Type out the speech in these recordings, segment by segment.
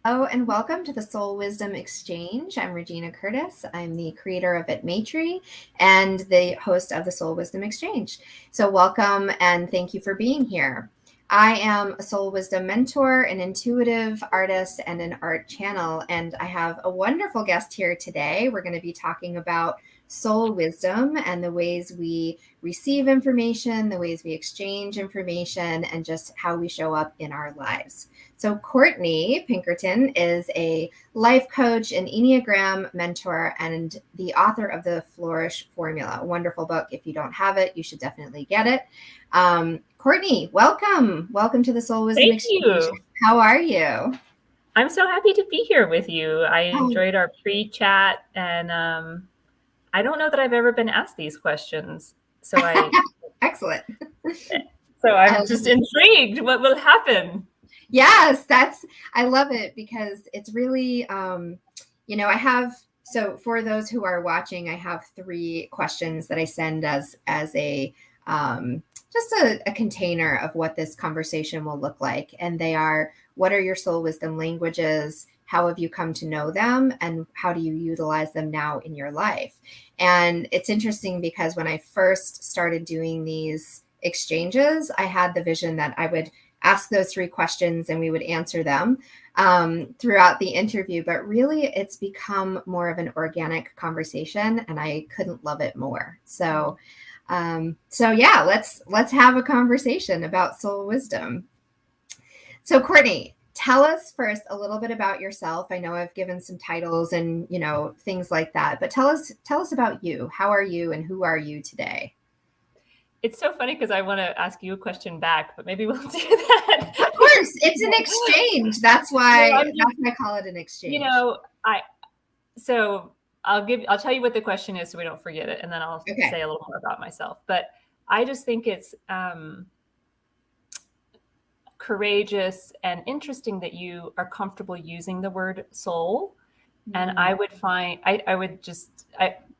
Oh, and welcome to the Soul Wisdom Exchange. I'm Regina Curtis. I'm the creator of It Matri and the host of the Soul Wisdom Exchange. So, welcome and thank you for being here. I am a soul wisdom mentor, an intuitive artist, and an art channel. And I have a wonderful guest here today. We're going to be talking about soul wisdom and the ways we receive information, the ways we exchange information, and just how we show up in our lives. So Courtney Pinkerton is a life coach, an Enneagram mentor, and the author of the Flourish Formula, a wonderful book. If you don't have it, you should definitely get it. Courtney, welcome. Welcome to the Soul Wisdom Thank Exchange. you. How are you? I'm so happy to be here with you. I Oh, enjoyed our pre-chat, and I don't know that I've ever been asked these questions, so I excellent. so I I'm love just it. intrigued. What will happen? Yes, I love it because it's really, I have, so for those who are watching, I have three questions that I send as a, just a container of what this conversation will look like. And they are, what are your soul wisdom languages? How have you come to know them? And how do you utilize them now in your life? And it's interesting because when I first started doing these exchanges, I had the vision that I would ask those three questions and we would answer them throughout the interview. But really, it's become more of an organic conversation, and I couldn't love it more. So yeah, let's have a conversation about soul wisdom. So Courtney, tell us first a little bit about yourself. I know I've given some titles and things like that, but tell us about you. How are you, and who are you today? It's so funny because I want to ask you a question back, but maybe we'll do that. Of course, it's an exchange. That's No, why I'm just, I call it an you exchange. know, I so I'll tell you what the question is so we don't forget it, and then I'll Okay. say a little more about myself. But I just think it's courageous and interesting that you are comfortable using the word soul. And Mm. I would find, I would just,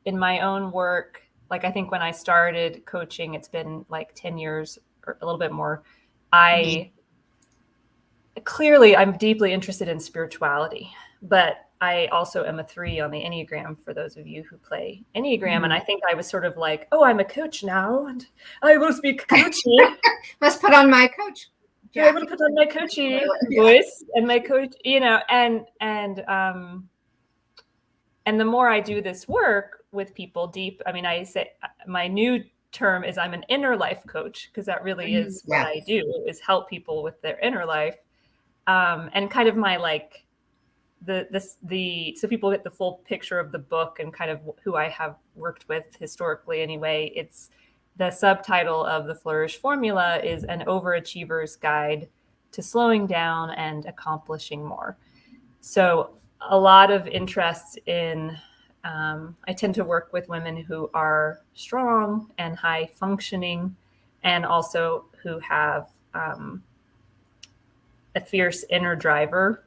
in my own work, like I think when I started coaching, it's been like 10 years or a little bit more. Mhm. I clearly, I'm deeply interested in spirituality, but I also am a 3 on the Enneagram for those of you who play Enneagram. And Mhm. I think I was sort of like, oh, I'm a coach now and I will speak coachy. Must put on my coach I will jacket. put on my coachy Yeah. voice and my coach, and the more I do this work with people deep, I mean, I say my new term is I'm an inner life coach because that really is what Yeah. I do is help people with their inner life. And kind of my like the so people get the full picture of the book and kind of who I have worked with historically anyway. It's the subtitle of the Flourish Formula is an overachiever's guide to slowing down and accomplishing more. So a lot of interest in I tend to work with women who are strong and high functioning and also who have a fierce inner driver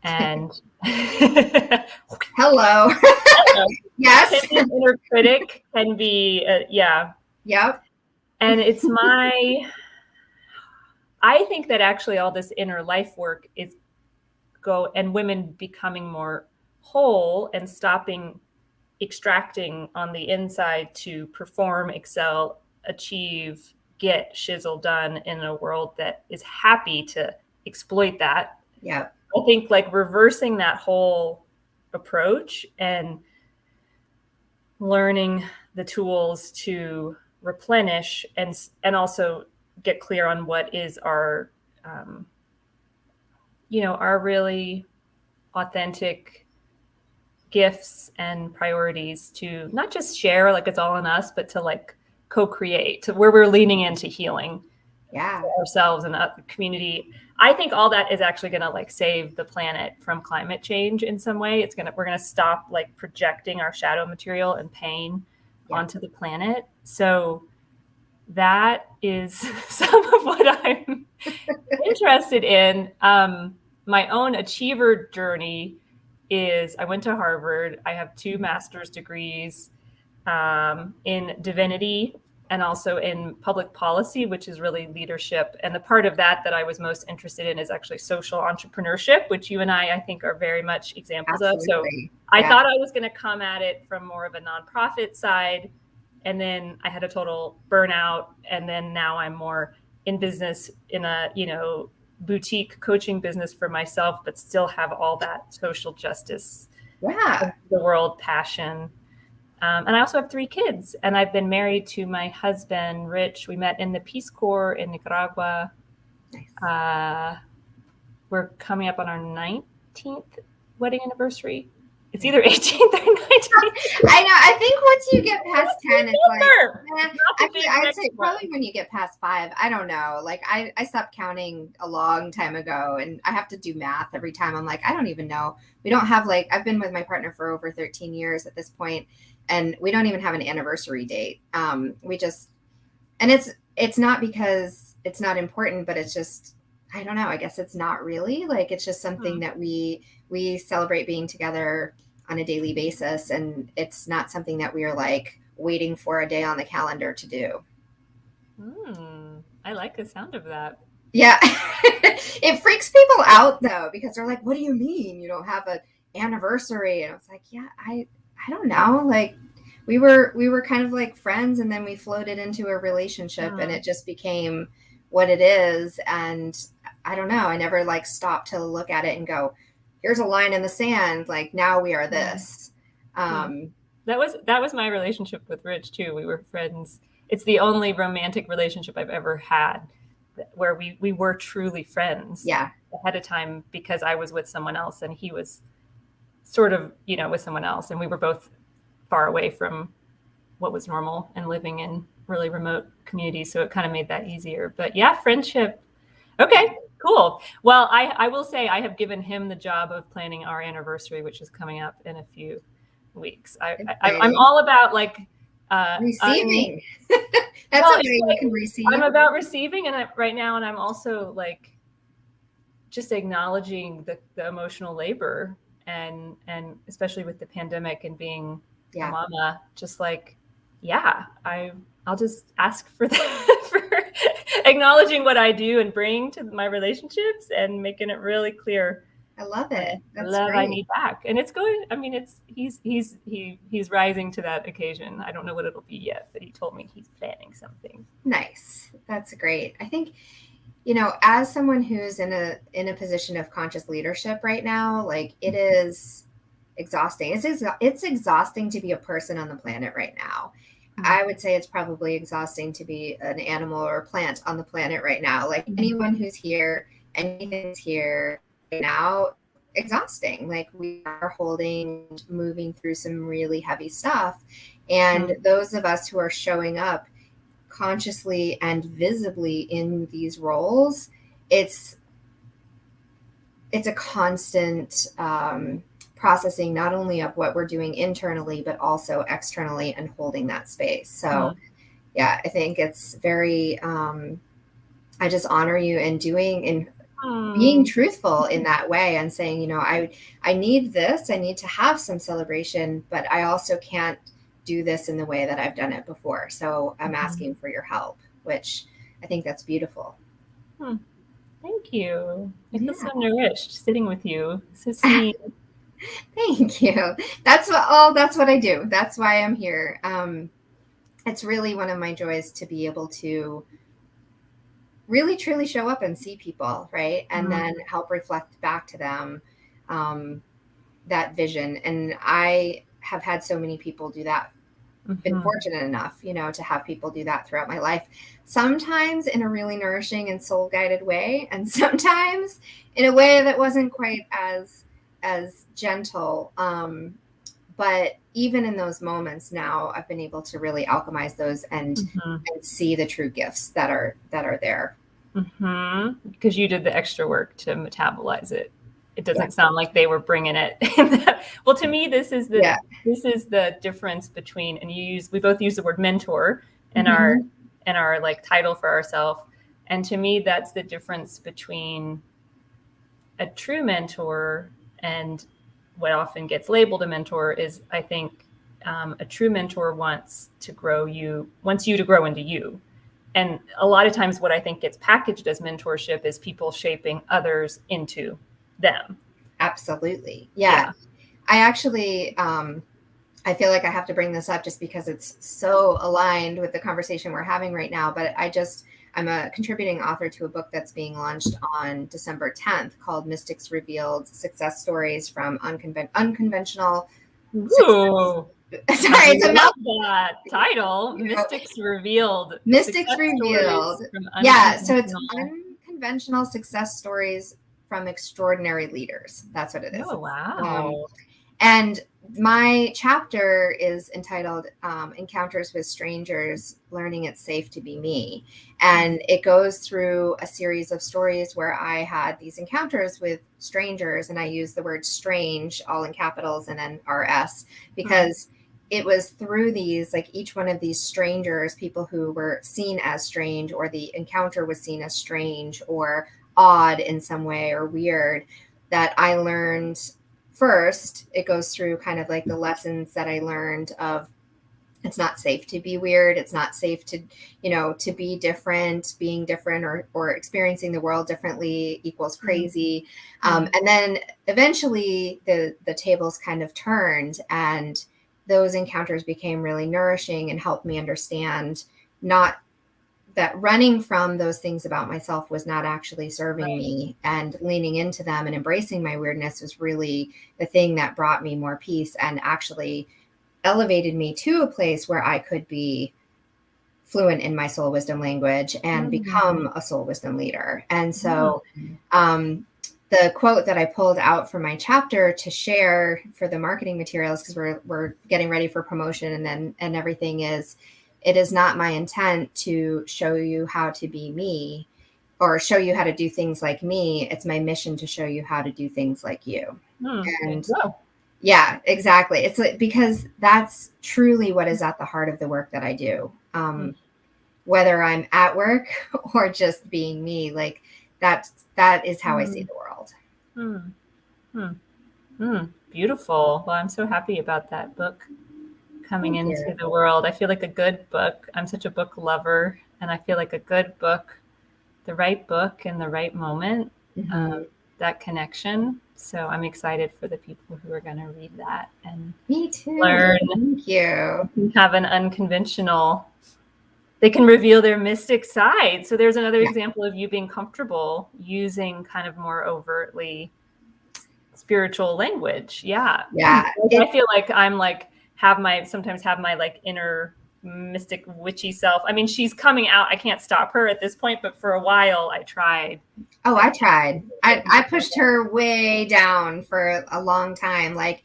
and Hello. can Yes. be an inner critic, can be, yeah. Yep. And I think that actually all this inner life work is and women becoming more whole and stopping extracting on the inside to perform, excel, achieve, get shizzle done in a world that is happy to exploit that. Yep. I think like reversing that whole approach and learning the tools to replenish and also get clear on what is our our really authentic gifts and priorities to not just share like it's all on us, but to like co-create to where we're leaning into healing Yeah. for ourselves and the community. I think all that is actually going to like save the planet from climate change in some way. We're going to stop like projecting our shadow material and pain Yeah. onto the planet. So that is some of what I'm interested in. My own achiever journey is I went to Harvard. I have 2 master's degrees in divinity and also in public policy, which is really leadership. And the part of that I was most interested in is actually social entrepreneurship, which you and I think are very much examples Absolutely. of. So I thought I was going to come at it from more of a nonprofit side. And then I had a total burnout. And then now I'm more in business in a, boutique coaching business for myself, but still have all that social justice, the world passion. And I also have 3 kids, and I've been married to my husband, Rich. We met in the Peace Corps in Nicaragua. Nice. We're coming up on our 19th wedding anniversary. It's either 18th or 19th. I know. I think once you get past 10, it's like, I'd say probably when you get past 5, I don't know. Like I stopped counting a long time ago, and I have to do math every time. I'm like, I don't even know. We don't have I've been with my partner for over 13 years at this point, and we don't even have an anniversary date. We just, and it's not because it's not important, but it's just, I don't know. I guess it's not really it's just something that we celebrate being together on a daily basis. And it's not something that we are waiting for a day on the calendar to do. I like the sound of that. Yeah. It freaks people out though, because they're like, what do you mean you don't have an anniversary? And I was like, yeah, I don't know. We were kind of like friends, and then we floated into a relationship and it just became what it is. And I don't know. I never stopped to look at it and go, here's a line in the sand. Now we are this. That was my relationship with Rich too. We were friends. It's the only romantic relationship I've ever had where we were truly friends. Yeah. Ahead of time, because I was with someone else and he was sort of, with someone else, and we were both far away from what was normal and living in really remote communities. So it kind of made that easier. But yeah, friendship. Okay, cool. Well, I will say I have given him the job of planning our anniversary, which is coming up in a few weeks. I'm all about receiving. That's a way you can receive. I'm about receiving, and right now, and I'm also just acknowledging the emotional labor, and especially with the pandemic and being a mama, just I'll just ask for that, for acknowledging what I do and bring to my relationships and making it really clear. I love it. That's love great. I need back. And it's going, he's rising to that occasion. I don't know what it'll be yet, but he told me he's planning something. Nice. That's great. I think, as someone who's in a position of conscious leadership right now, it is exhausting. It's exhausting to be a person on the planet right now. I would say it's probably exhausting to be an animal or a plant on the planet right now. Anyone who's here, anything's here right now, exhausting. We are moving through some really heavy stuff. And those of us who are showing up consciously and visibly in these roles, it's a constant processing, not only of what we're doing internally, but also externally, and holding that space. So yeah, I think it's very, I just honor you in doing and being truthful in that way, and saying, I need this, I need to have some celebration, but I also can't do this in the way that I've done it before. So I'm asking for your help, which I think that's beautiful. Thank you. I feel so nourished sitting with you. So sweet. Thank you. That's what I do. That's why I'm here. It's really one of my joys to be able to really truly show up and see people, right? And then help reflect back to them that vision. And I have had so many people do that. Been fortunate enough, to have people do that throughout my life. Sometimes in a really nourishing and soul guided way, and sometimes in a way that wasn't quite as gentle. But even in those moments now, I've been able to really alchemize those and see the true gifts that are there. Because you did the extra work to metabolize it. It doesn't sound like they were bringing it. Well, to me, this is the difference between, and we both use the word mentor in our title for ourselves. And to me, that's the difference between a true mentor and what often gets labeled a mentor is, I think, a true mentor wants you to grow into you. And a lot of times what I think gets packaged as mentorship is people shaping others into them. Absolutely. Yeah. I actually, I feel like I have to bring this up just because it's so aligned with the conversation we're having right now. But I'm a contributing author to a book that's being launched on December 10th called Mystics Revealed: Success Stories from Unconventional Ooh. Sorry, it's a mouthful. That title, Mystics Revealed. Mystics Revealed. Yeah, so it's unconventional success stories from extraordinary leaders. That's what it is. Oh, wow. And my chapter is entitled Encounters with Strangers, Learning It's Safe to Be Me. And it goes through a series of stories where I had these encounters with strangers, and I use the word strange all in capitals and then RS because it was through these, like each one of these strangers, people who were seen as strange, or the encounter was seen as strange or odd in some way or weird, that I learned. First, it goes through kind of like the lessons that I learned of it's not safe to be weird. It's not safe to, to be different, being different or experiencing the world differently equals crazy. And then eventually the tables kind of turned, and those encounters became really nourishing and helped me understand not that running from those things about myself was not actually serving me, and leaning into them and embracing my weirdness was really the thing that brought me more peace and actually elevated me to a place where I could be fluent in my soul wisdom language and become a soul wisdom leader. And so the quote that I pulled out from my chapter to share for the marketing materials, because we're getting ready for promotion and everything, is, it is not my intent to show you how to be me or show you how to do things like me. It's my mission to show you how to do things like you. And yeah, exactly. It's like, because that's truly what is at the heart of the work that I do. Whether I'm at work or just being me, like that is how I see the world. Beautiful. Well, I'm so happy about that book coming into the world. I feel like a good book. I'm such a book lover, and I feel like a good book, the right book in the right moment, that connection. So I'm excited for the people who are going to read that and me too. Learn. Thank you. Have an unconventional. They can reveal their mystic side. So there's another example of you being comfortable using kind of more overtly spiritual language. Yeah. I feel like I'm like sometimes have my like inner mystic witchy self. I mean, she's coming out. I can't stop her at this point, but for a while I tried. Oh, I tried. I pushed her way down for a long time. Like,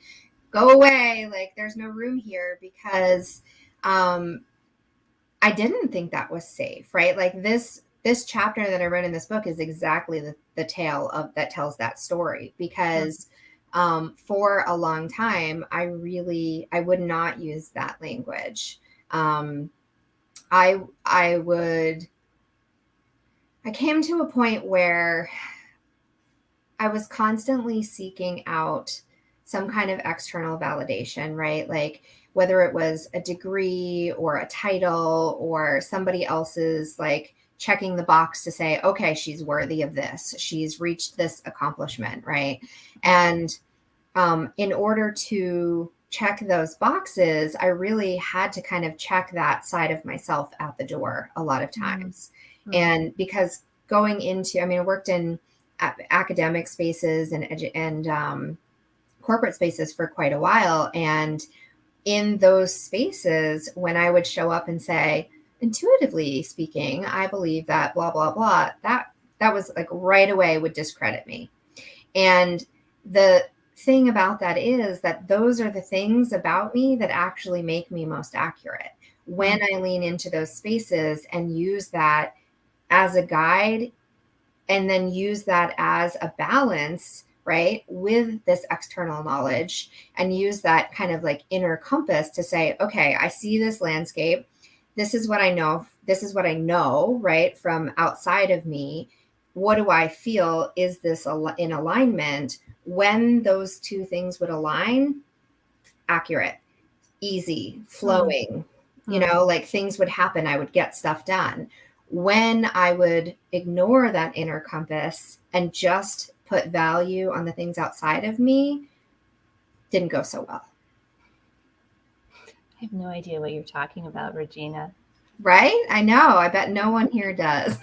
go away. Like, there's no room here, because I didn't think that was safe, right? Like this chapter that I wrote in this book is exactly the tale that tells that story, because for a long time, I would not use that language. I came to a point where I was constantly seeking out some kind of external validation, right? Like, whether it was a degree or a title or somebody else's like checking the box to say, okay, she's worthy of this. She's reached this accomplishment, right? And in order to check those boxes, I really had to kind of check that side of myself at the door a lot of times. And because going into, I worked in academic spaces and corporate spaces for quite a while. And in those spaces, when I would show up and say, intuitively speaking, I believe that blah, blah, blah, that was like right away would discredit me. And the thing about that is that those are the things about me that actually make me most accurate. When I lean into those spaces and use that as a guide, and then use that as a balance, right, with this external knowledge, and use that kind of like inner compass to say, okay, I see this landscape. This is what I know. This is what I know, right, from outside of me. What do I feel? Is this in alignment? When those two things would align, accurate. easy, flowing, like things would happen. I would get stuff done. When I would ignore that inner compass and just put value on the things outside of me, didn't go so well. I have no idea what you're talking about, Regina. Right? I know. I bet no one here does.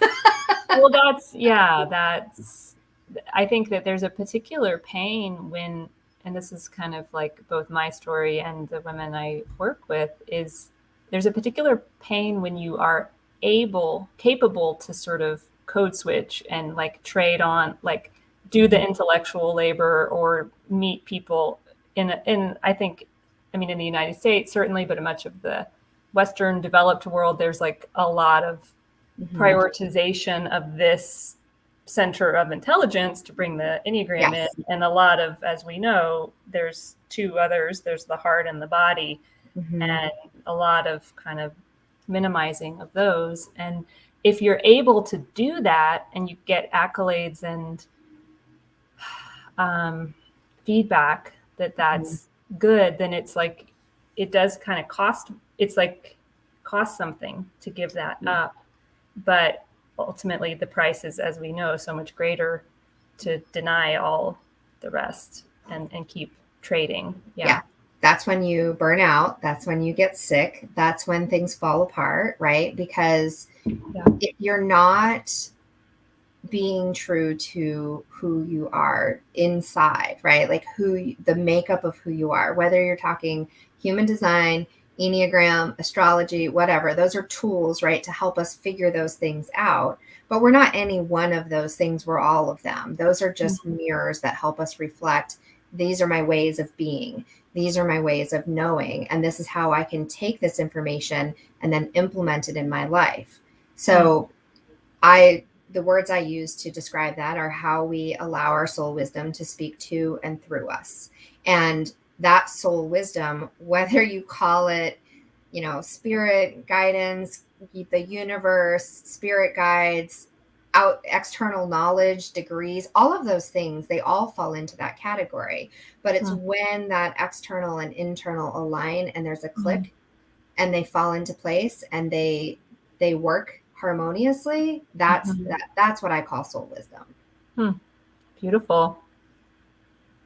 Well, I think that there's a particular pain when, and this is kind of like both my story and the women I work with, is there's a particular pain when you are capable to sort of code switch and like trade on, like do the intellectual labor or meet people I think, I mean, in the United States, certainly, but in much of the Western developed world, there's like a lot of prioritization of this center of intelligence to bring the Enneagram in. And a lot of, as we know, there's two others, there's the heart and the body, and a lot of kind of minimizing of those. And if you're able to do that and you get accolades and feedback that's good, then it's like, it does kind of cost something to give that up. But ultimately the price is, as we know, so much greater to deny all the rest and keep trading. Yeah. That's when you burn out. That's when you get sick. That's when things fall apart, right? Because if you're not being true to who you are inside, right? Like the makeup of who you are, whether you're talking human design, Enneagram, astrology, whatever, those are tools, right? To help us figure those things out. But we're not any one of those things. We're all of them. Those are just mirrors that help us reflect. These are my ways of being. These are my ways of knowing. And this is how I can take this information and then implement it in my life. So the words I use to describe that are how we allow our soul wisdom to speak to and through us. And that soul wisdom, whether you call it, spirit guidance, the universe, spirit guides, external knowledge, degrees, all of those things, they all fall into that category. But it's when that external and internal align and there's a click and they fall into place and they work harmoniously, that's what I call soul wisdom. Beautiful.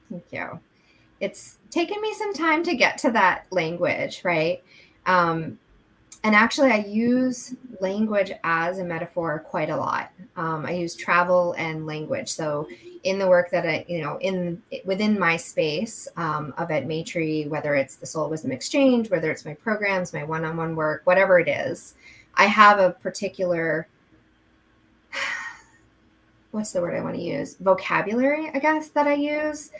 Thank you. It's taken me some time to get to that language, right? And actually I use language as a metaphor quite a lot. I use travel and language. So in the work that within my space of at Maitri, whether it's the Soul Wisdom Exchange, whether it's my programs, my one-on-one work, whatever it is, I have a particular, what's the word I want to use? Vocabulary, I guess, that I use.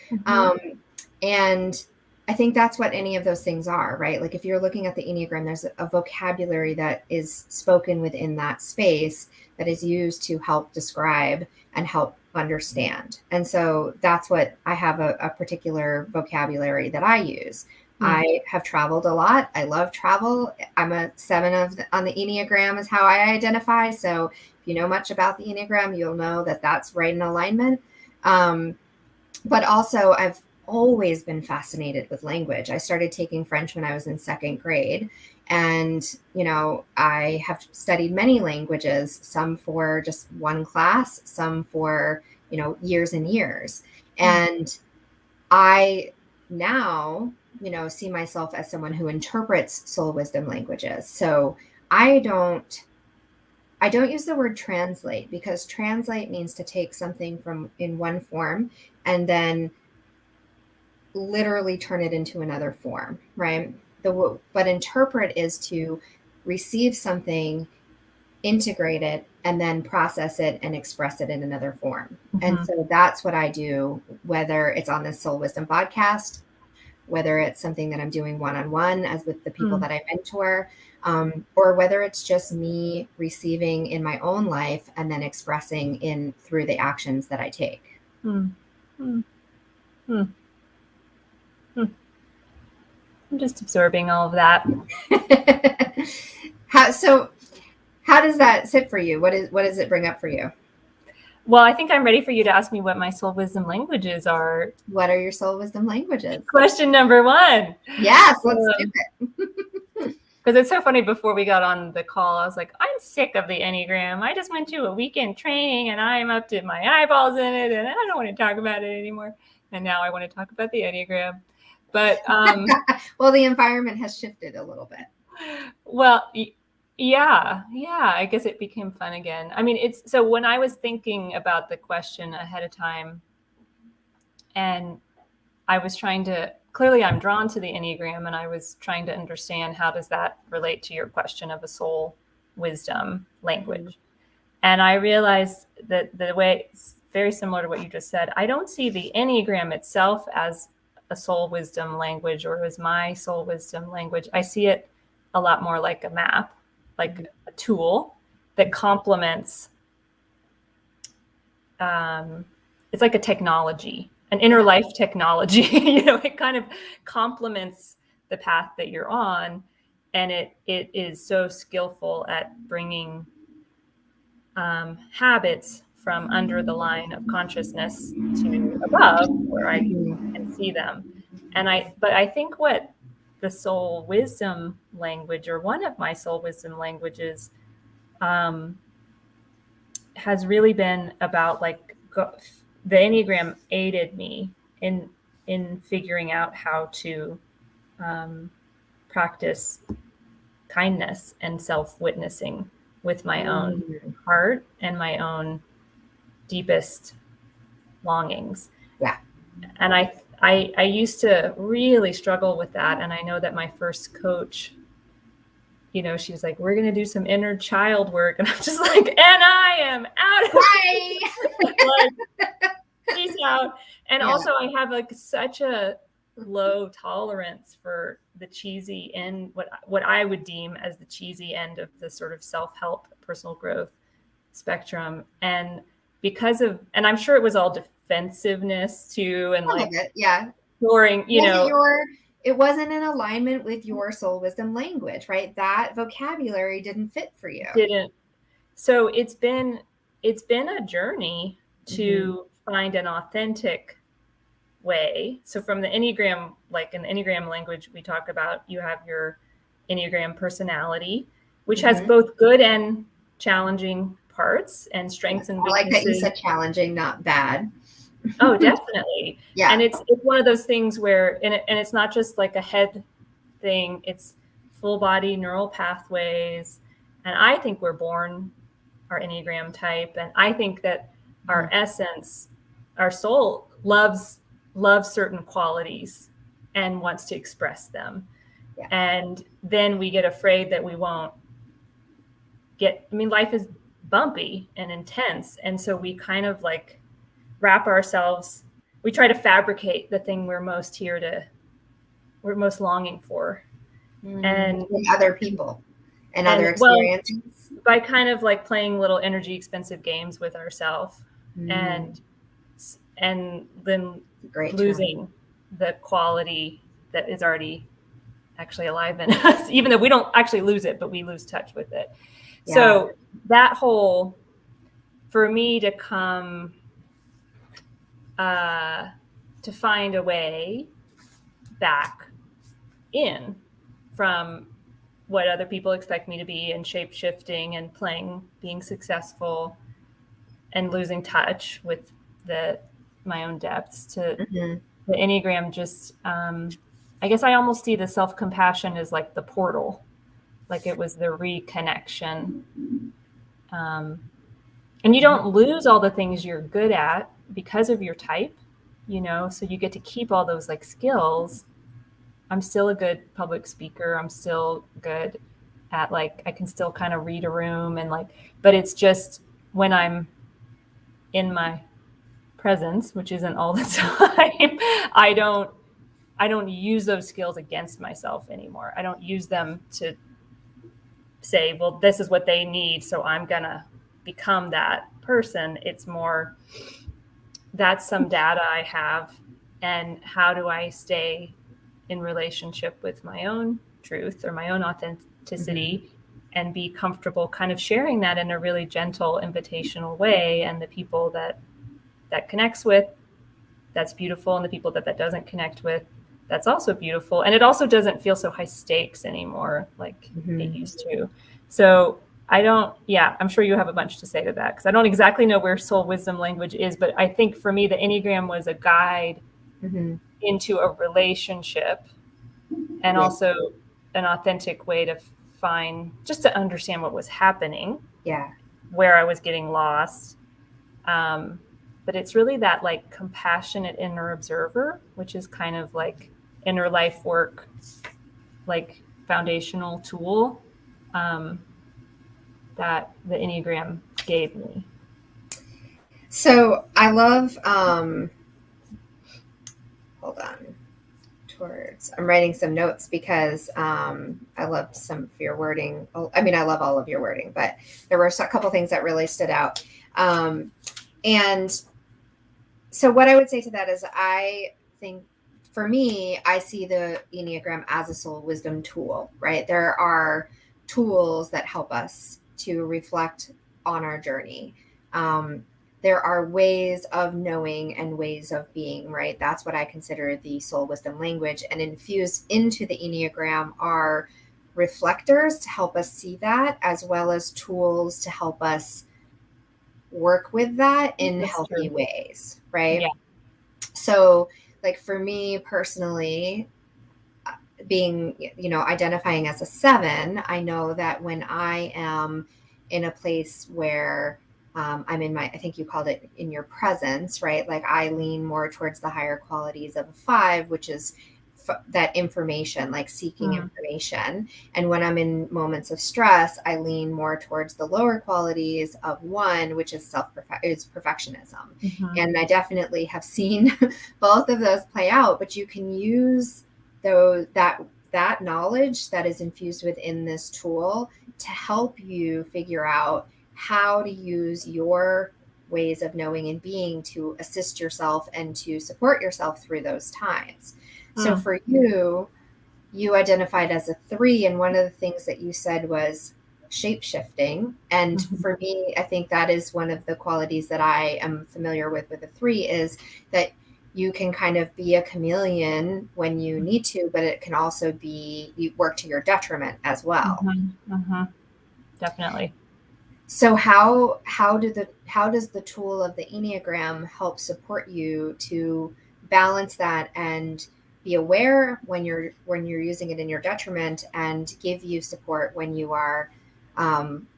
And I think that's what any of those things are, right? Like if you're looking at the Enneagram, there's a vocabulary that is spoken within that space that is used to help describe and help understand. And so that's what I have a particular vocabulary that I use. I have traveled a lot. I love travel. I'm a 7 on the Enneagram is how I identify. So if you know much about the Enneagram, you'll know that that's right in alignment. But also I've always been fascinated with language. I started taking French when I was in 2nd grade. And, I have studied many languages, some for just one class, some for, years and years. And I now, see myself as someone who interprets soul wisdom languages. So I don't use the word translate, because translate means to take something from in one form and then literally turn it into another form, right? But interpret is to receive something, integrate it, and then process it and express it in another form. And so that's what I do, whether it's on this Soul Wisdom podcast, whether it's something that I'm doing one-on-one as with the people that I mentor, or whether it's just me receiving in my own life and then expressing through the actions that I take. I'm just absorbing all of that. How does that sit for you? What does it bring up for you? Well, I think I'm ready for you to ask me what my soul wisdom languages are. What are your soul wisdom languages? Question number 1. Yes, let's do it. Because it's so funny, before we got on the call, I was like, I'm sick of the Enneagram. I just went to a weekend training and I'm up to my eyeballs in it and I don't want to talk about it anymore. And now I want to talk about the Enneagram. But well, the environment has shifted a little bit. Well, yeah, I guess it became fun again. I mean, it's so when I was thinking about the question ahead of time, and I was trying to, clearly I'm drawn to the Enneagram, and I was trying to understand how does that relate to your question of a soul wisdom language. Mm-hmm. And I realized that the way it's very similar to what you just said, I don't see the Enneagram itself as a soul wisdom language or as my soul wisdom language. I see it a lot more like a map, like a tool that complements, it's like a technology, an inner life technology. It kind of complements the path that you're on, and it is so skillful at bringing habits from under the line of consciousness to above, where I can see them. But I think what the soul wisdom language, or one of my soul wisdom languages, has really been about the Enneagram aided me in figuring out how to practice kindness and self-witnessing with my own heart and my own deepest longings. Yeah. And I used to really struggle with that. And I know that my first coach, she was like, we're going to do some inner child work. And I'm just like, and I am out of Bye. Peace out. And also I have such a low tolerance for the cheesy end, what I would deem as the cheesy end of the sort of self-help personal growth spectrum. And and I'm sure it was all defensiveness too, and ignoring, it wasn't in alignment with your soul wisdom language, right? That vocabulary didn't fit for you. Didn't. So it's been a journey to find an authentic way. So from the Enneagram, like in the Enneagram language, we talk about, you have your Enneagram personality, which has both good and challenging parts and strengths and weaknesses. I like that you said challenging, not bad. Oh, definitely. Yeah. And it's one of those things where, and it's not just like a head thing, it's full body neural pathways. And I think we're born our Enneagram type. And I think that our essence, our soul loves certain qualities and wants to express them. Yeah. And then we get afraid that we won't life is bumpy and intense. And so we kind of wrap ourselves, we try to fabricate the thing we're most longing for. And from other people and other experiences. By kind of playing little energy expensive games with ourselves and then losing the quality that is already actually alive in us, even though we don't actually lose it, but we lose touch with it. Yeah. So that whole, for me to come, to find a way back in from what other people expect me to be, and shape shifting and being successful and losing touch with my own depths to the Enneagram. Just, I guess I almost see the self-compassion as like the portal, like it was the reconnection. And you don't lose all the things you're good at because of your type, so you get to keep all those skills. I'm still a good public speaker. I'm still good at I can still kind of read a room but it's just when I'm in my presence, which isn't all the time, I don't use those skills against myself anymore. I don't use them to say, well, this is what they need, so I'm gonna become that person. It's more, that's some data I have, and how do I stay in relationship with my own truth or my own authenticity and be comfortable kind of sharing that in a really gentle, invitational way. And the people that connects with, that's beautiful. And the people that doesn't connect with, that's also beautiful. And it also doesn't feel so high stakes anymore like it used to. So I'm sure you have a bunch to say to that, because I don't exactly know where soul wisdom language is, but I think for me, the Enneagram was a guide into a relationship, and also an authentic way to just to understand what was happening, where I was getting lost. But it's really that like compassionate inner observer, which is kind of like inner life work, like foundational tool that the Enneagram gave me. So I love, hold on, I'm writing some notes because I love some of your wording. I mean, I love all of your wording, but there were a couple things that really stood out. And so what I would say to that is, I think for me, I see the Enneagram as a soul wisdom tool, right? There are tools that help us to reflect on our journey. There are ways of knowing and ways of being, right? That's what I consider the soul wisdom language. And infused into the Enneagram are reflectors to help us see that, as well as tools to help us work with that in healthy ways, right? Yeah. So like for me personally, being, identifying as a 7, I know that when I am in a place where I'm in I think you called it in your presence, right? Like I lean more towards the higher qualities of a 5, which is that information, like seeking information. And when I'm in moments of stress, I lean more towards the lower qualities of 1, which is perfectionism. And I definitely have seen both of those play out, but you can use that knowledge that is infused within this tool to help you figure out how to use your ways of knowing and being to assist yourself and to support yourself through those times. So for you identified as a 3, and one of the things that you said was shape-shifting. And for me, I think that is one of the qualities that I am familiar with a 3, is that you can kind of be a chameleon when you need to, but it can also be, you work to your detriment as well. Definitely. So how does the tool of the Enneagram help support you to balance that and be aware when you're using it in your detriment, and give you support when you are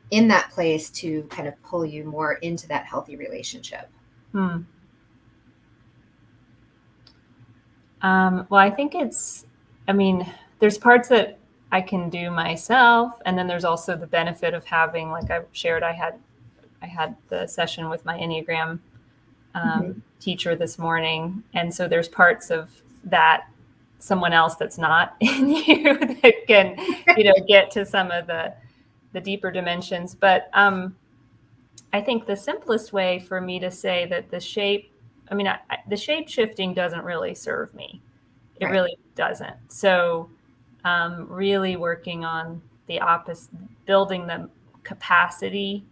in that place to kind of pull you more into that healthy relationship? Well, I think there's parts that I can do myself, and then there's also the benefit of having, like I shared, I had the session with my Enneagram teacher this morning, and so there's parts of that someone else that's not in you that can get to some of the deeper dimensions. But I think the simplest way for me to say that the shape shifting doesn't really serve me. It really doesn't. So really working on the opposite, building the capacity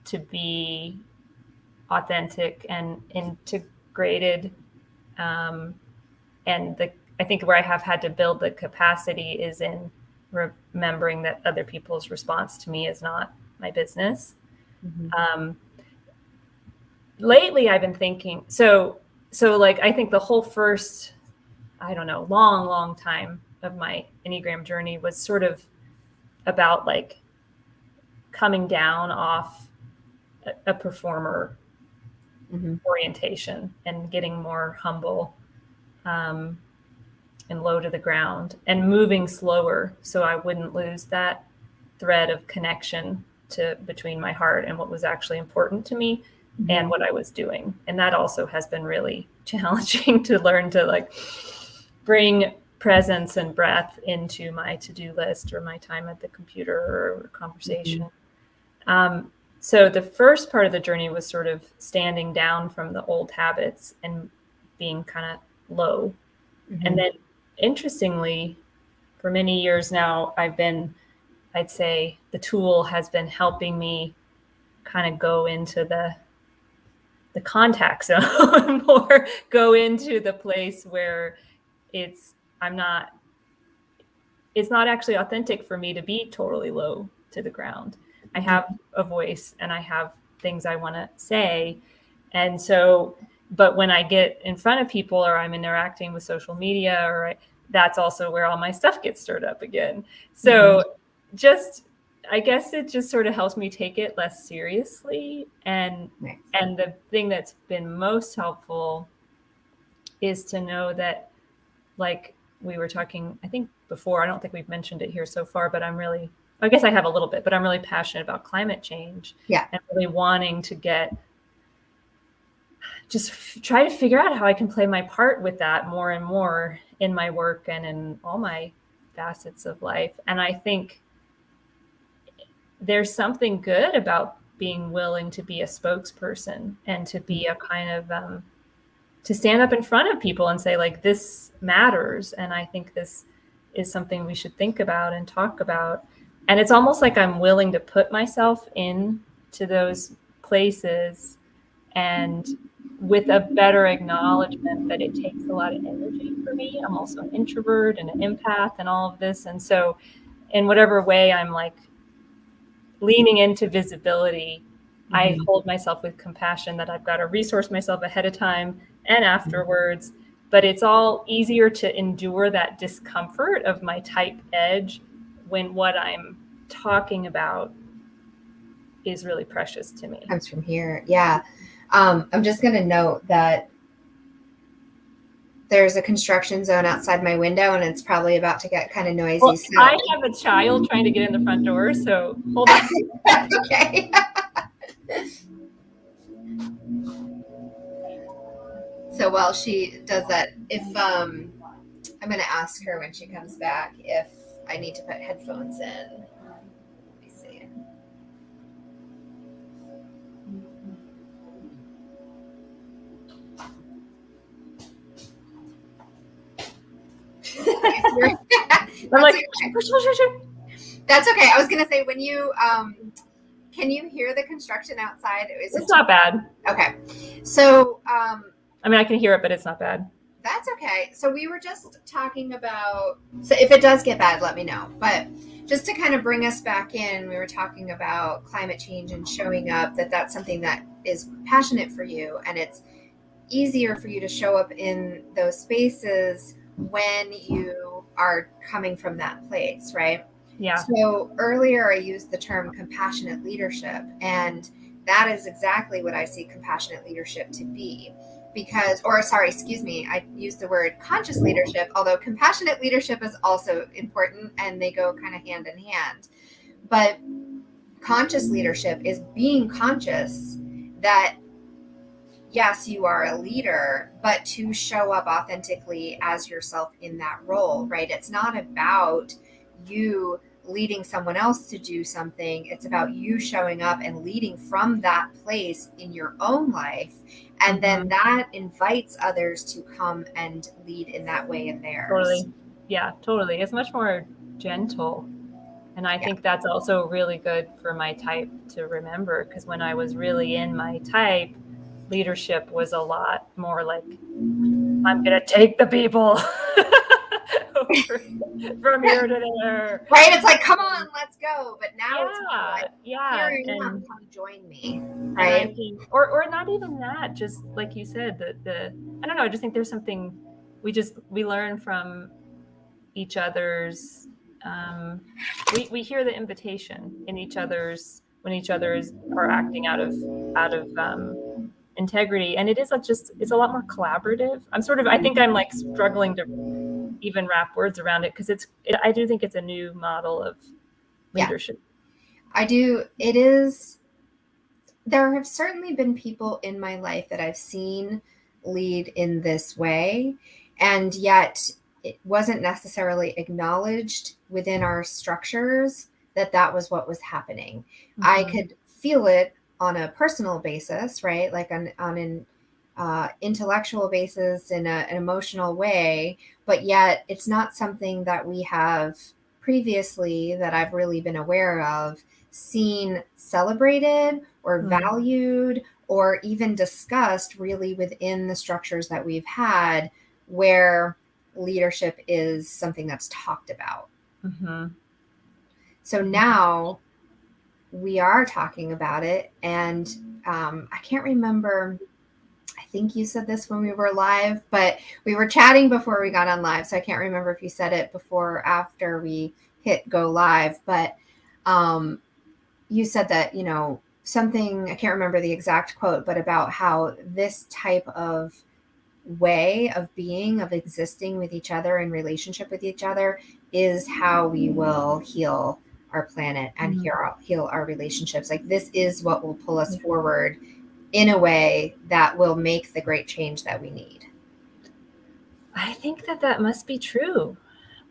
to be authentic and integrated. I think where I have had to build the capacity is in remembering that other people's response to me is not my business. Lately I've been thinking, so like, I think the whole first, long time of my Enneagram journey was sort of about like coming down off a performer orientation and getting more humble and low to the ground and moving slower, so I wouldn't lose that thread of connection between my heart and what was actually important to me and what I was doing. And that also has been really challenging to learn to like bring presence and breath into my to-do list or my time at the computer or conversation. So the first part of the journey was sort of standing down from the old habits and being kind of low. And then interestingly, for many years now, I've been I'd say the tool has been helping me kind of go into the contact zone or go into the place where it's not actually authentic for me to be totally low to the ground. I have a voice and I have things I want to say. And so, but when I get in front of people or I'm interacting with social media, that's also where all my stuff gets stirred up again. So I guess it just sort of helps me take it less seriously. And the thing that's been most helpful is to know that, like we were talking, I think before, I don't think we've mentioned it here so far, but I guess I have a little bit, but I'm really passionate about climate change. Yeah. And really wanting to try to figure out how I can play my part with that more and more in my work and in all my facets of life. And I think there's something good about being willing to be a spokesperson and to be a kind of, to stand up in front of people and say, like, this matters. And I think this is something we should think about and talk about. And it's almost like I'm willing to put myself into those places, and with a better acknowledgement that it takes a lot of energy for me. I'm also an introvert and an empath and all of this. And so in whatever way I'm like leaning into visibility, I hold myself with compassion that I've got to resource myself ahead of time and afterwards. But it's all easier to endure that discomfort of my type edge when what I'm talking about is really precious to me. Comes from here. Yeah. I'm just going to note that there's a construction zone outside my window and it's probably about to get kind of noisy. Well, so I have a child trying to get in the front door, so hold on. That's okay. So while she does that, if I'm going to ask her when she comes back if I need to put headphones in. Let me see. I'm like, That's okay. I was going to say, when you can you hear the construction outside? It's not bad. Okay. So I mean, I can hear it, but it's not bad. That's okay. So we were just talking about, so if it does get bad, let me know. But just to kind of bring us back in, we were talking about climate change and showing up, that's something that is passionate for you. And it's easier for you to show up in those spaces when you are coming from that place, right? Yeah. So earlier I used the term compassionate leadership, and that is exactly what I see compassionate leadership to be. I used the word conscious leadership, although compassionate leadership is also important and they go kind of hand in hand. But conscious leadership is being conscious that, yes, you are a leader, but to show up authentically as yourself in that role, right? It's not about you leading someone else to do something. It's about you showing up and leading from that place in your own life. And then that invites others to come and lead in that way in theirs. Totally. Yeah, totally. It's much more gentle. And I think that's also really good for my type to remember, because when I was really in my type, leadership was a lot more like, I'm going to take the people from here to there. Right? It's like, come on, let's go. But now it's like, here I am, come join me. Right? Or not even that, just like you said, I don't know, I just think there's something we learn from each other's, we hear the invitation in each other's, when each other are acting out of integrity. And it's a lot more collaborative. I think I'm like struggling to even wrap words around it, because I do think it's a new model of leadership. I do. It is. There have certainly been people in my life that I've seen lead in this way, and yet it wasn't necessarily acknowledged within our structures that was what was happening. I could feel it on a personal basis, right? Like on an intellectual basis, in an emotional way, but yet it's not something that we have previously that I've really been aware of seen celebrated or valued or even discussed really within the structures that we've had where leadership is something that's talked about. Mm-hmm. So now we are talking about it. And I can't remember, I think you said this when we were live, but we were chatting before we got on live. So I can't remember if you said it before or after we hit go live, but you said that, you know, something, I can't remember the exact quote, but about how this type of way of being, of existing with each other in relationship with each other is how we will heal our planet and heal our relationships. Like this is what will pull us forward in a way that will make the great change that we need. I think that that must be true.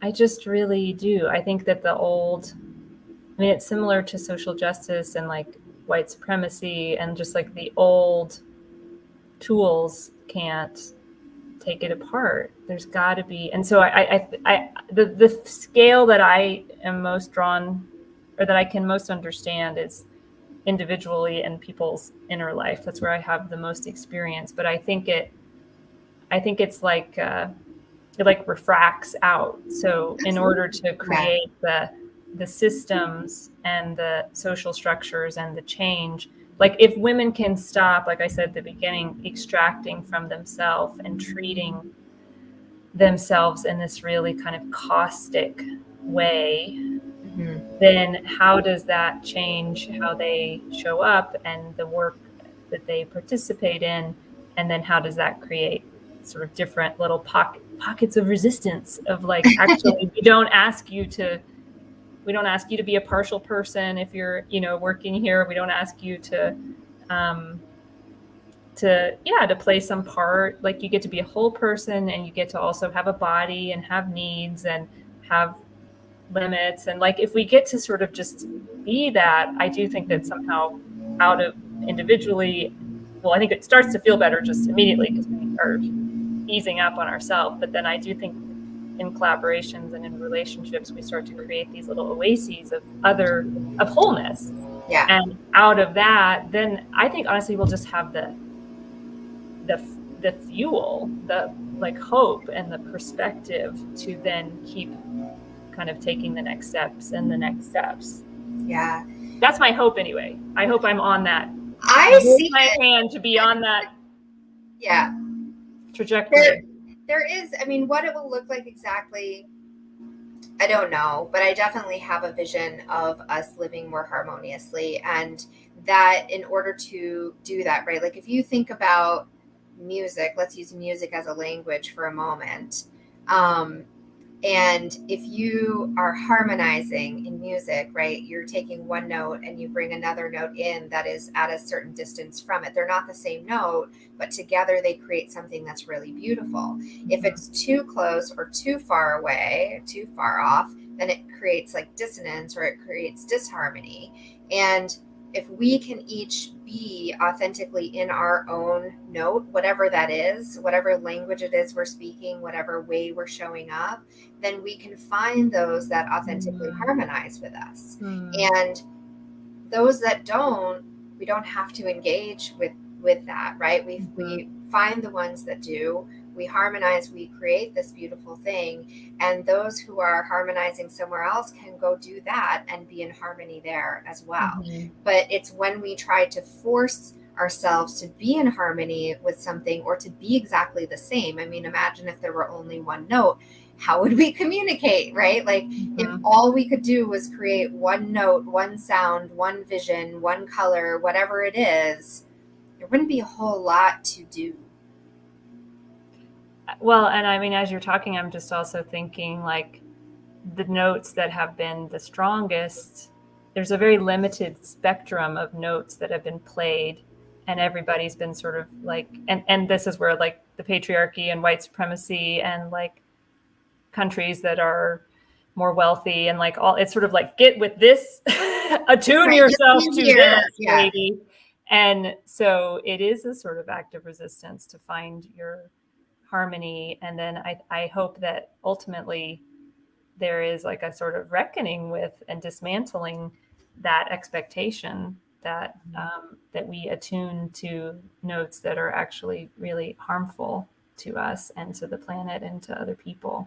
I just really do. I think that I mean, it's similar to social justice and like white supremacy, and just like the old tools can't take it apart. There's got to be, and so the scale that I am most drawn, or that I can most understand, is individually in people's inner life. That's where I have the most experience. But I think it's like it like refracts out. So in order to create the systems and the social structures and the change, like if women can stop, like I said at the beginning, extracting from themselves and treating themselves in this really kind of caustic way, then how does that change how they show up and the work that they participate in? And then how does that create sort of different little pockets of resistance of like, actually, we don't ask you to be a partial person if you're, you know, working here. We don't ask you to play some part. Like you get to be a whole person, and you get to also have a body and have needs and have limits. And like if we get to sort of just be that, I do think that somehow out of individually, well, I think it starts to feel better just immediately because we are easing up on ourselves. But then I do think in collaborations and in relationships, we start to create these little oases of wholeness. Yeah. And out of that, then I think honestly we'll just have the fuel, the like hope and the perspective to then keep kind of taking the next steps and the next steps. Yeah. That's my hope anyway. I hope I'm on that. I see my hand to be on that trajectory. There is, I mean, what it will look like exactly, I don't know, but I definitely have a vision of us living more harmoniously. And that in order to do that, right? Like if you think about music, let's use music as a language for a moment. And if you are harmonizing in music, right, you're taking one note and you bring another note in that is at a certain distance from it. They're not the same note, but together they create something that's really beautiful. If it's too close or too far away, too far off, then it creates like dissonance or it creates disharmony. And if we can each be authentically in our own note, whatever that is, whatever language it is we're speaking, whatever way we're showing up, then we can find those that authentically harmonize with us. And those that don't, we don't have to engage with that, right? We find the ones that do. We harmonize, we create this beautiful thing. And those who are harmonizing somewhere else can go do that and be in harmony there as well. But it's when we try to force ourselves to be in harmony with something or to be exactly the same. I mean, imagine if there were only one note, how would we communicate, right? Like if all we could do was create one note, one sound, one vision, one color, whatever it is, there wouldn't be a whole lot to do. Well, and I mean, as you're talking, I'm just also thinking like the notes that have been the strongest, there's a very limited spectrum of notes that have been played, and everybody's been sort of like, and this is where like the patriarchy and white supremacy and like countries that are more wealthy and like all, it's sort of like, get with this, attune yourself to this, lady. And so it is a sort of act of resistance to find your harmony. And then I hope that ultimately there is like a sort of reckoning with and dismantling that expectation that that we attune to notes that are actually really harmful to us and to the planet and to other people.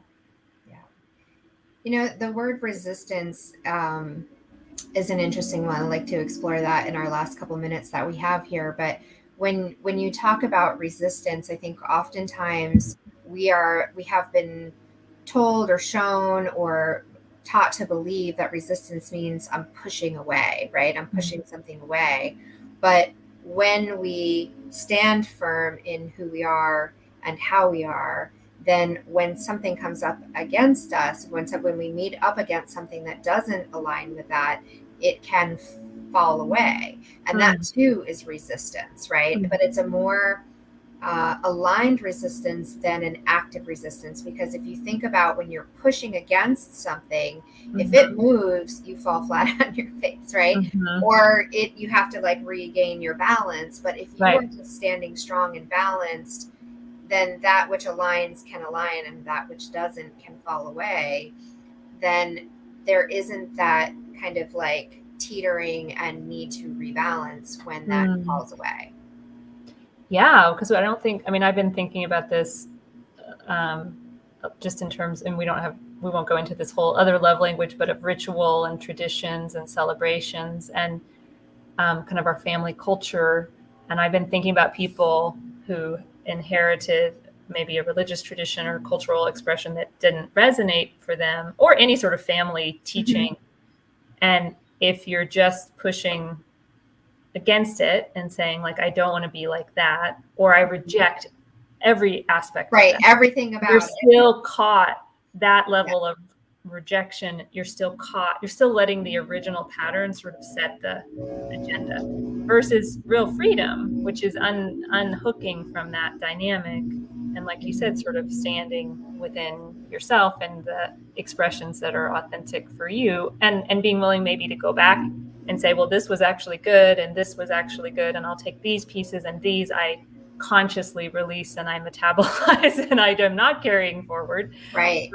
Yeah. The word resistance is an interesting one. I'd like to explore that in our last couple minutes that we have here. But when you talk about resistance, I think oftentimes we have been told or shown or taught to believe that resistance means I'm pushing away, right? I'm pushing something away. But when we stand firm in who we are and how we are, then when something comes up against us, when we meet up against something that doesn't align with that, it can fall away. And that too is resistance, right? But it's a more aligned resistance than an active resistance, because if you think about when you're pushing against something, if it moves, you fall flat on your face, right? Or you have to like regain your balance. But if you are just standing strong and balanced, then that which aligns can align and that which doesn't can fall away. Then there isn't that kind of like teetering and need to rebalance when that falls away. Yeah, because I don't think, I've been thinking about this just in terms, and we won't go into this whole other love language, but of ritual and traditions and celebrations and kind of our family culture. And I've been thinking about people who inherited maybe a religious tradition or cultural expression that didn't resonate for them, or any sort of family teaching. And if you're just pushing against it and saying like, I don't want to be like that, or I reject every aspect right of it, everything about you're it, still caught that level of rejection. You're still letting the original pattern sort of set the agenda, versus real freedom, which is unhooking from that dynamic. And like you said, sort of standing within yourself and the expressions that are authentic for you, and being willing maybe to go back and say, well, this was actually good, and this was actually good, and I'll take these pieces, and these I consciously release and I metabolize and I am not carrying forward. Right.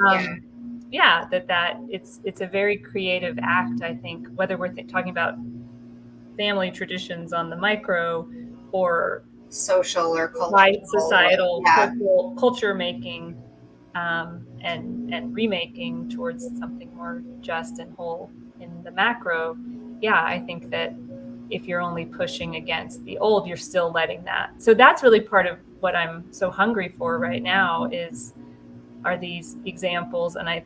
That it's a very creative act, I think, whether we're talking about family traditions on the micro or social or cultural, societal culture making and remaking towards something more just and whole in the macro. Yeah, I think that if you're only pushing against the old, you're still letting that. So that's really part of what I'm so hungry for right now are these examples. And I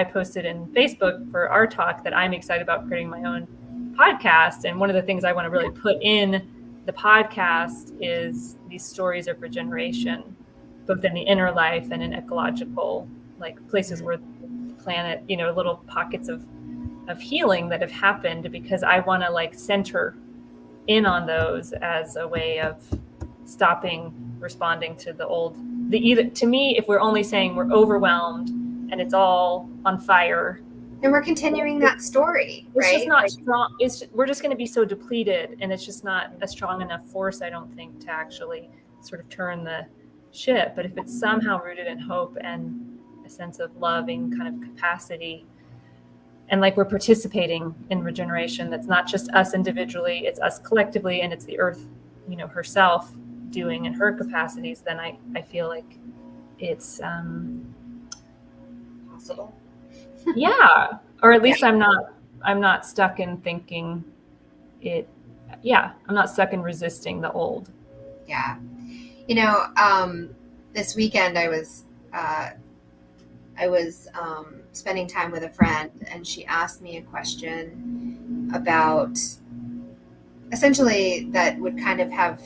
posted in Facebook for our talk that I'm excited about creating my own podcast. And one of the things I want to really put in the podcast is these stories of regeneration, both in the inner life and in ecological, like places where the planet, little pockets of healing that have happened, because I want to like center in on those as a way of stopping responding to the old. To me, if we're only saying we're overwhelmed and it's all on fire, and we're continuing that story, it's right? just not strong. We're just going to be so depleted, and it's just not a strong enough force, I don't think, to actually sort of turn the ship. But if it's somehow rooted in hope and a sense of loving kind of capacity, and like we're participating in regeneration, that's not just us individually, it's us collectively, and it's the earth, herself doing in her capacities, then I feel like it's possible. Yeah. Or at least I'm not stuck in thinking it. Yeah. I'm not stuck in resisting the old. Yeah. This weekend I was spending time with a friend, and she asked me a question about, essentially, that would kind of have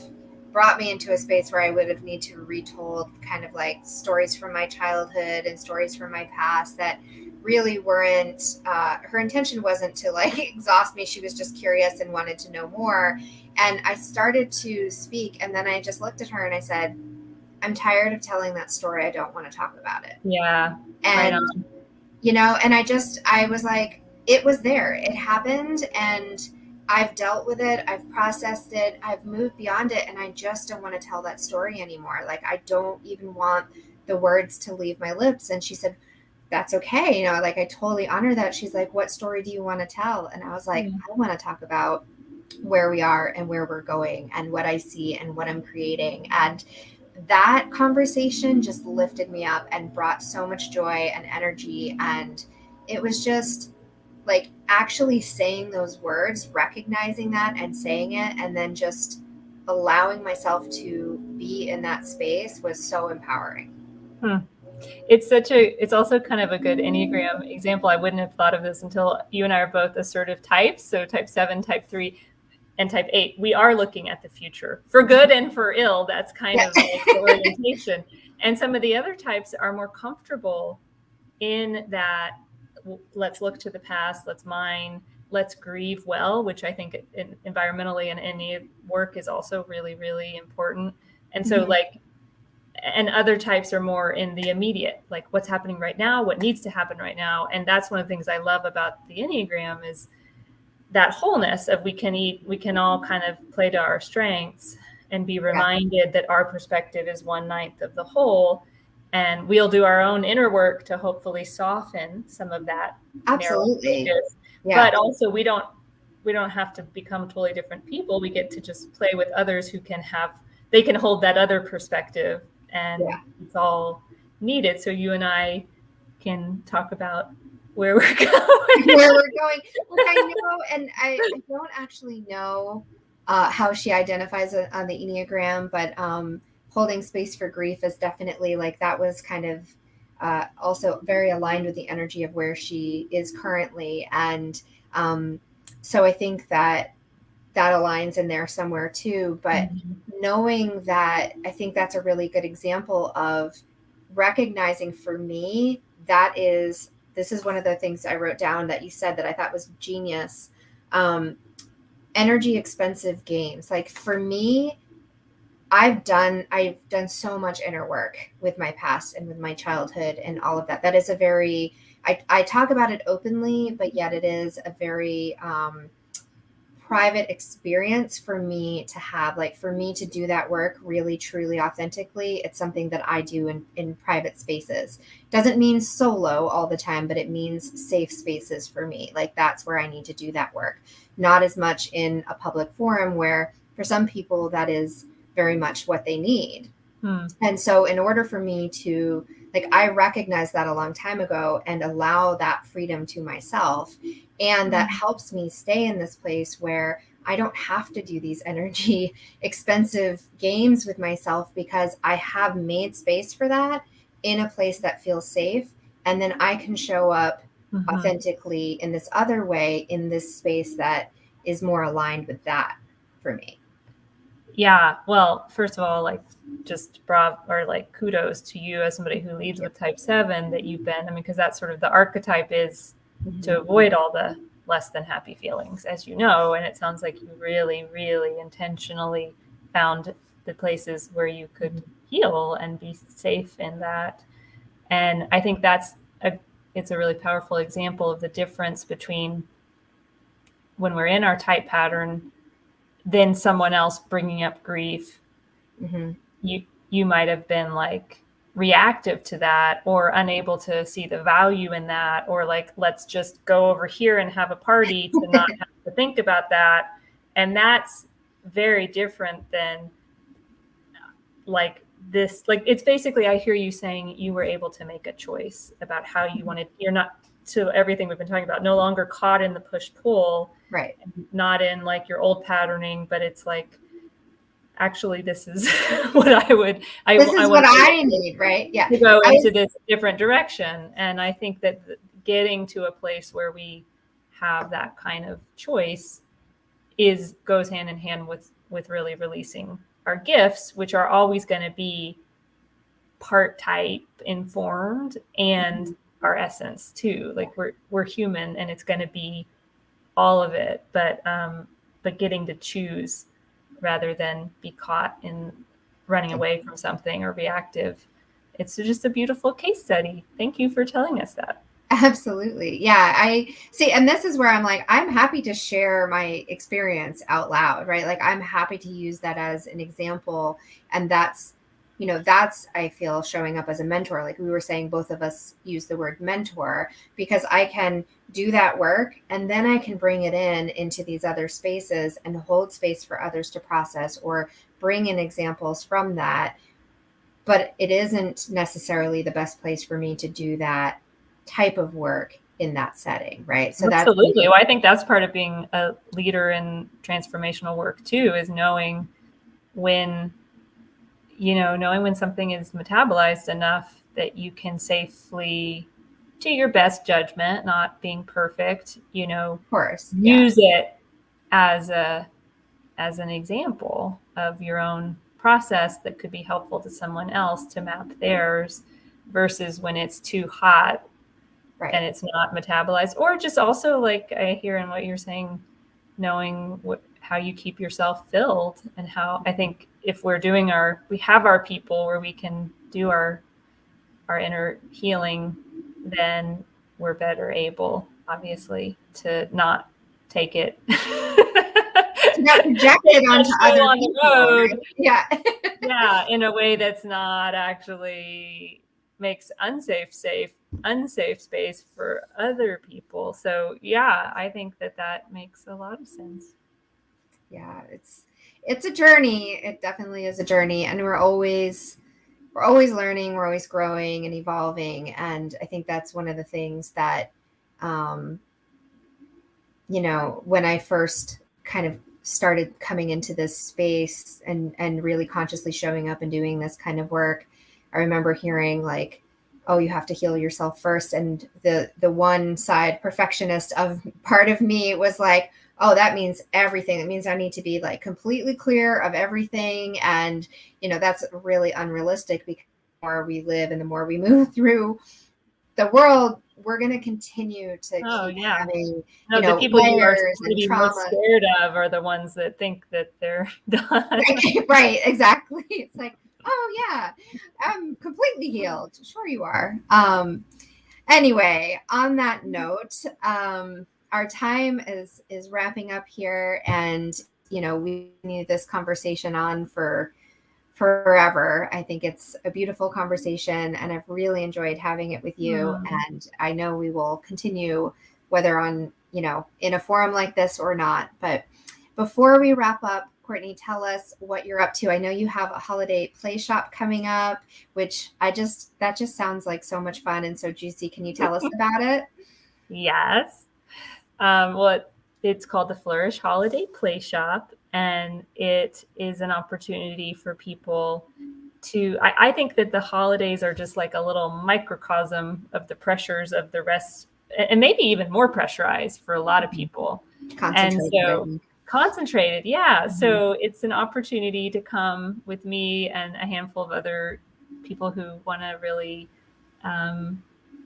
brought me into a space where I would have need to retold kind of like stories from my childhood and stories from my past that really weren't, her intention wasn't to like exhaust me. She was just curious and wanted to know more. And I started to speak, and then I just looked at her and I said, I'm tired of telling that story. I don't want to talk about it. Yeah. And, and I was like, it was there. It happened, and I've dealt with it. I've processed it. I've moved beyond it. And I just don't want to tell that story anymore. Like, I don't even want the words to leave my lips. And she said, that's okay. You know, like I totally honor that. She's like, what story do you want to tell? And I was like, I want to talk about where we are and where we're going and what I see and what I'm creating. And that conversation just lifted me up and brought so much joy and energy. And it was just like actually saying those words, recognizing that and saying it, and then just allowing myself to be in that space was so empowering. It's also kind of a good Enneagram example. I wouldn't have thought of this until you and I are both assertive types. So type 7, type 3, and type 8. We are looking at the future for good and for ill. That's kind of like the orientation. And some of the other types are more comfortable in that. Let's look to the past. Let's mine. Let's grieve well, which I think environmentally and any work is also really, really important. And so and other types are more in the immediate, like what's happening right now, what needs to happen right now. And that's one of the things I love about the Enneagram is that wholeness of we can all kind of play to our strengths and be reminded that our perspective is 1/9 of the whole. And we'll do our own inner work to hopefully soften some of that. Absolutely. But also we don't have to become totally different people. We get to just play with others who can hold that other perspective, and it's all needed. So you and I can talk about where we're going. Look, I know, and I don't actually know how she identifies on the Enneagram, but holding space for grief is definitely like that was kind of also very aligned with the energy of where she is currently. And so I think that aligns in there somewhere too. But knowing that, I think that's a really good example of recognizing for me, this is one of the things I wrote down that you said that I thought was genius. Energy expensive games. Like for me, I've done so much inner work with my past and with my childhood and all of that. That is a very, I talk about it openly, but yet it is a very private experience for me to have, like for me to do that work really, truly, authentically. It's something that I do in private spaces. Doesn't mean solo all the time, but it means safe spaces for me. Like that's where I need to do that work. Not as much in a public forum where for some people that is very much what they need. And so in order for me to, like, I recognized that a long time ago and allow that freedom to myself. And that helps me stay in this place where I don't have to do these energy expensive games with myself because I have made space for that in a place that feels safe. And then I can show up authentically in this other way, in this space that is more aligned with that for me. Yeah. Well, first of all, like just kudos to you as somebody who leads with type 7 that you've been, because that's sort of the archetype is to avoid all the less than happy feelings, as you know. And it sounds like you really, really intentionally found the places where you could heal and be safe in that. And I think it's a really powerful example of the difference between when we're in our type pattern, then someone else bringing up grief, you might have been like reactive to that or unable to see the value in that, or like, let's just go over here and have a party to not have to think about that. And that's very different than like this, like, it's basically, I hear you saying you were able to make a choice about how you wanted, you're not, to everything we've been talking about, no longer caught in the push pull, right? Not in like your old patterning, but it's like, actually, this is what I need, right? Yeah. To go into this different direction. And I think that getting to a place where we have that kind of choice goes hand in hand with really releasing our gifts, which are always going to be part type informed and our essence too. Like we're human and it's going to be all of it, but getting to choose rather than be caught in running away from something or reactive. It's just a beautiful case study. Thank you for telling us that. Absolutely. Yeah. I see. And this is where I'm like, I'm happy to share my experience out loud, right? Like I'm happy to use that as an example. And that's that's, I feel, showing up as a mentor. Like we were saying, both of us use the word mentor, because I can do that work and then I can bring it into these other spaces and hold space for others to process or bring in examples from that. But it isn't necessarily the best place for me to do that type of work in that setting, right? So absolutely. Well, I think that's part of being a leader in transformational work too, is knowing when something is metabolized enough that you can safely, to your best judgment, not being perfect, of course, use it as an example of your own process that could be helpful to someone else to map theirs, versus when it's too hot. Right. And it's not metabolized. Or just also, like I hear in what you're saying, knowing how you keep yourself filled, and how I think if we're doing we have our people where we can do our inner healing, then we're better able, obviously, to not take it. To not project it onto other on people. The road. Right? Yeah. Yeah, in a way that's not actually makes unsafe space for other people. So yeah, I think that makes a lot of sense. Yeah, it's a journey. It definitely is a journey, and we're always learning, we're always growing and evolving. And I think that's one of the things that when I first kind of started coming into this space and really consciously showing up and doing this kind of work, I remember hearing like, oh, you have to heal yourself first. And the one side perfectionist of part of me was like, oh, that means everything. It means I need to be like completely clear of everything. And, that's really unrealistic, because the more we live and the more we move through the world, we're going to continue to keep having, the people you are most scared of are the ones that think that they're done. Right, exactly. It's like, oh yeah, I'm completely healed. Sure you are. Anyway, on that note, our time is wrapping up here, and we need this conversation on for forever. I think it's a beautiful conversation, and I've really enjoyed having it with you. And I know we will continue, whether on, in a forum like this or not. But before we wrap up, Courtney, tell us what you're up to. I know you have a holiday play shop coming up, which that just sounds like so much fun and so juicy. Can you tell us about it? Yes. Well, it's called the Flourish Holiday Playshop, and it is an opportunity for people to, I think that the holidays are just like a little microcosm of the pressures of the rest, and maybe even more pressurized for a lot of people. Concentrated. Yeah. Mm-hmm. So it's an opportunity to come with me and a handful of other people who want to really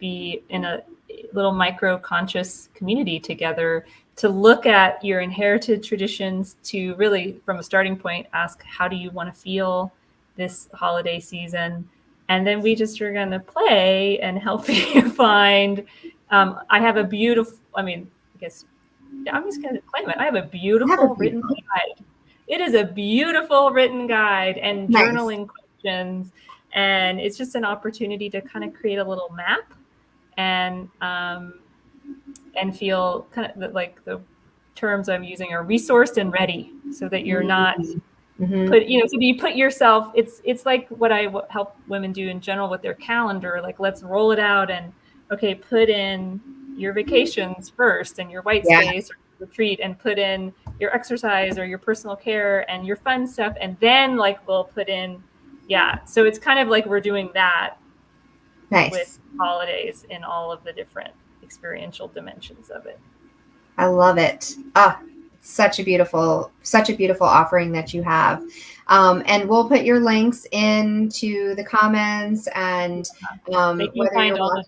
be in a little micro conscious community together, to look at your inherited traditions, to really, from a starting point, ask, how do you want to feel this holiday season? And then we just are going to play and help you find, I have a beautiful, I'm just going to claim it. I have a beautiful written guide. It is a beautiful written guide and journaling questions. And it's just an opportunity to kind of create a little map and feel kind of like the terms I'm using are resourced and ready, so that you're not so that you put yourself, it's like what I help women do in general with their calendar. Like, let's roll it out and put in your vacations first and your white space or retreat, and put in your exercise or your personal care and your fun stuff. And then we'll put in, so it's kind of like we're doing that with holidays in all of the different experiential dimensions of it. I love it. Such a beautiful offering that you have. And we'll put your links into the comments, and they can find all the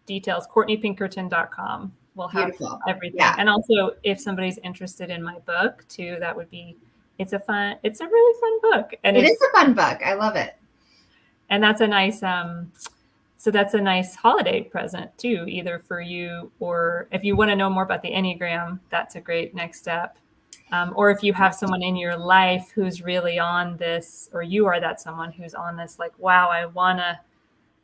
details. CourtneyPinkerton.com will have everything. Yeah. And also, if somebody's interested in my book too, that would be, it's a really fun book. And it is a fun book. I love it. And that's a nice, so that's a nice holiday present too, either for you, or if you want to know more about the Enneagram, that's a great next step. Or if you have someone in your life who's really on this, or you are that someone who's on this, like, wow, I want to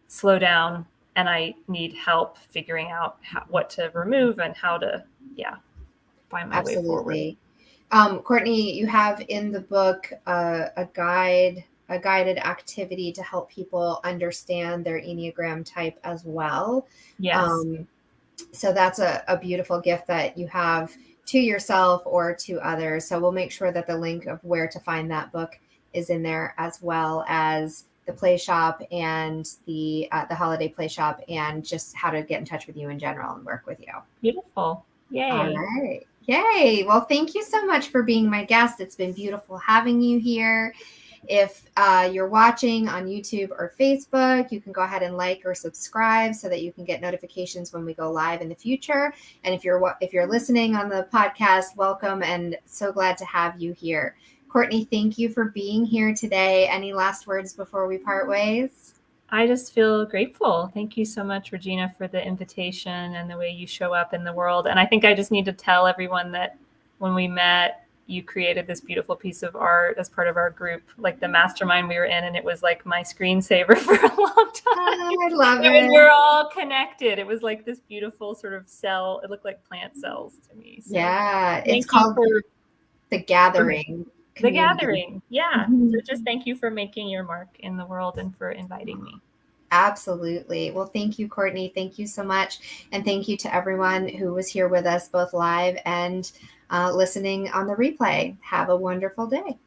slow down and I need help figuring out what to remove and how to, find my way forward. Absolutely. Courtney, you have in the book a guided activity to help people understand their Enneagram type as well. Yes. So that's a beautiful gift that you have to yourself or to others. So we'll make sure that the link of where to find that book is in there, as well as the play shop and the holiday play shop, and just how to get in touch with you in general and work with you. Beautiful. Yay. All right. Yay. Well, thank you so much for being my guest. It's been beautiful having you here. If you're watching on YouTube or Facebook, you can go ahead and like or subscribe so that you can get notifications when we go live in the future. And if you're listening on the podcast, welcome, and so glad to have you here. Courtney, thank you for being here today. Any last words before we part ways? I just feel grateful. Thank you so much, Regina, for the invitation and the way you show up in the world. And I think I just need to tell everyone that when we met, you created this beautiful piece of art as part of our group, like the mastermind we were in, and it was like my screensaver for a long time. Oh, I love it. We're all connected. It was like this beautiful sort of cell. It looked like plant cells to me. So yeah, it's called The Gathering. The Gathering. Yeah. Mm-hmm. So just thank you for making your mark in the world and for inviting me. Absolutely. Well, thank you, Courtney. Thank you so much. And thank you to everyone who was here with us, both live and listening on the replay. Have a wonderful day.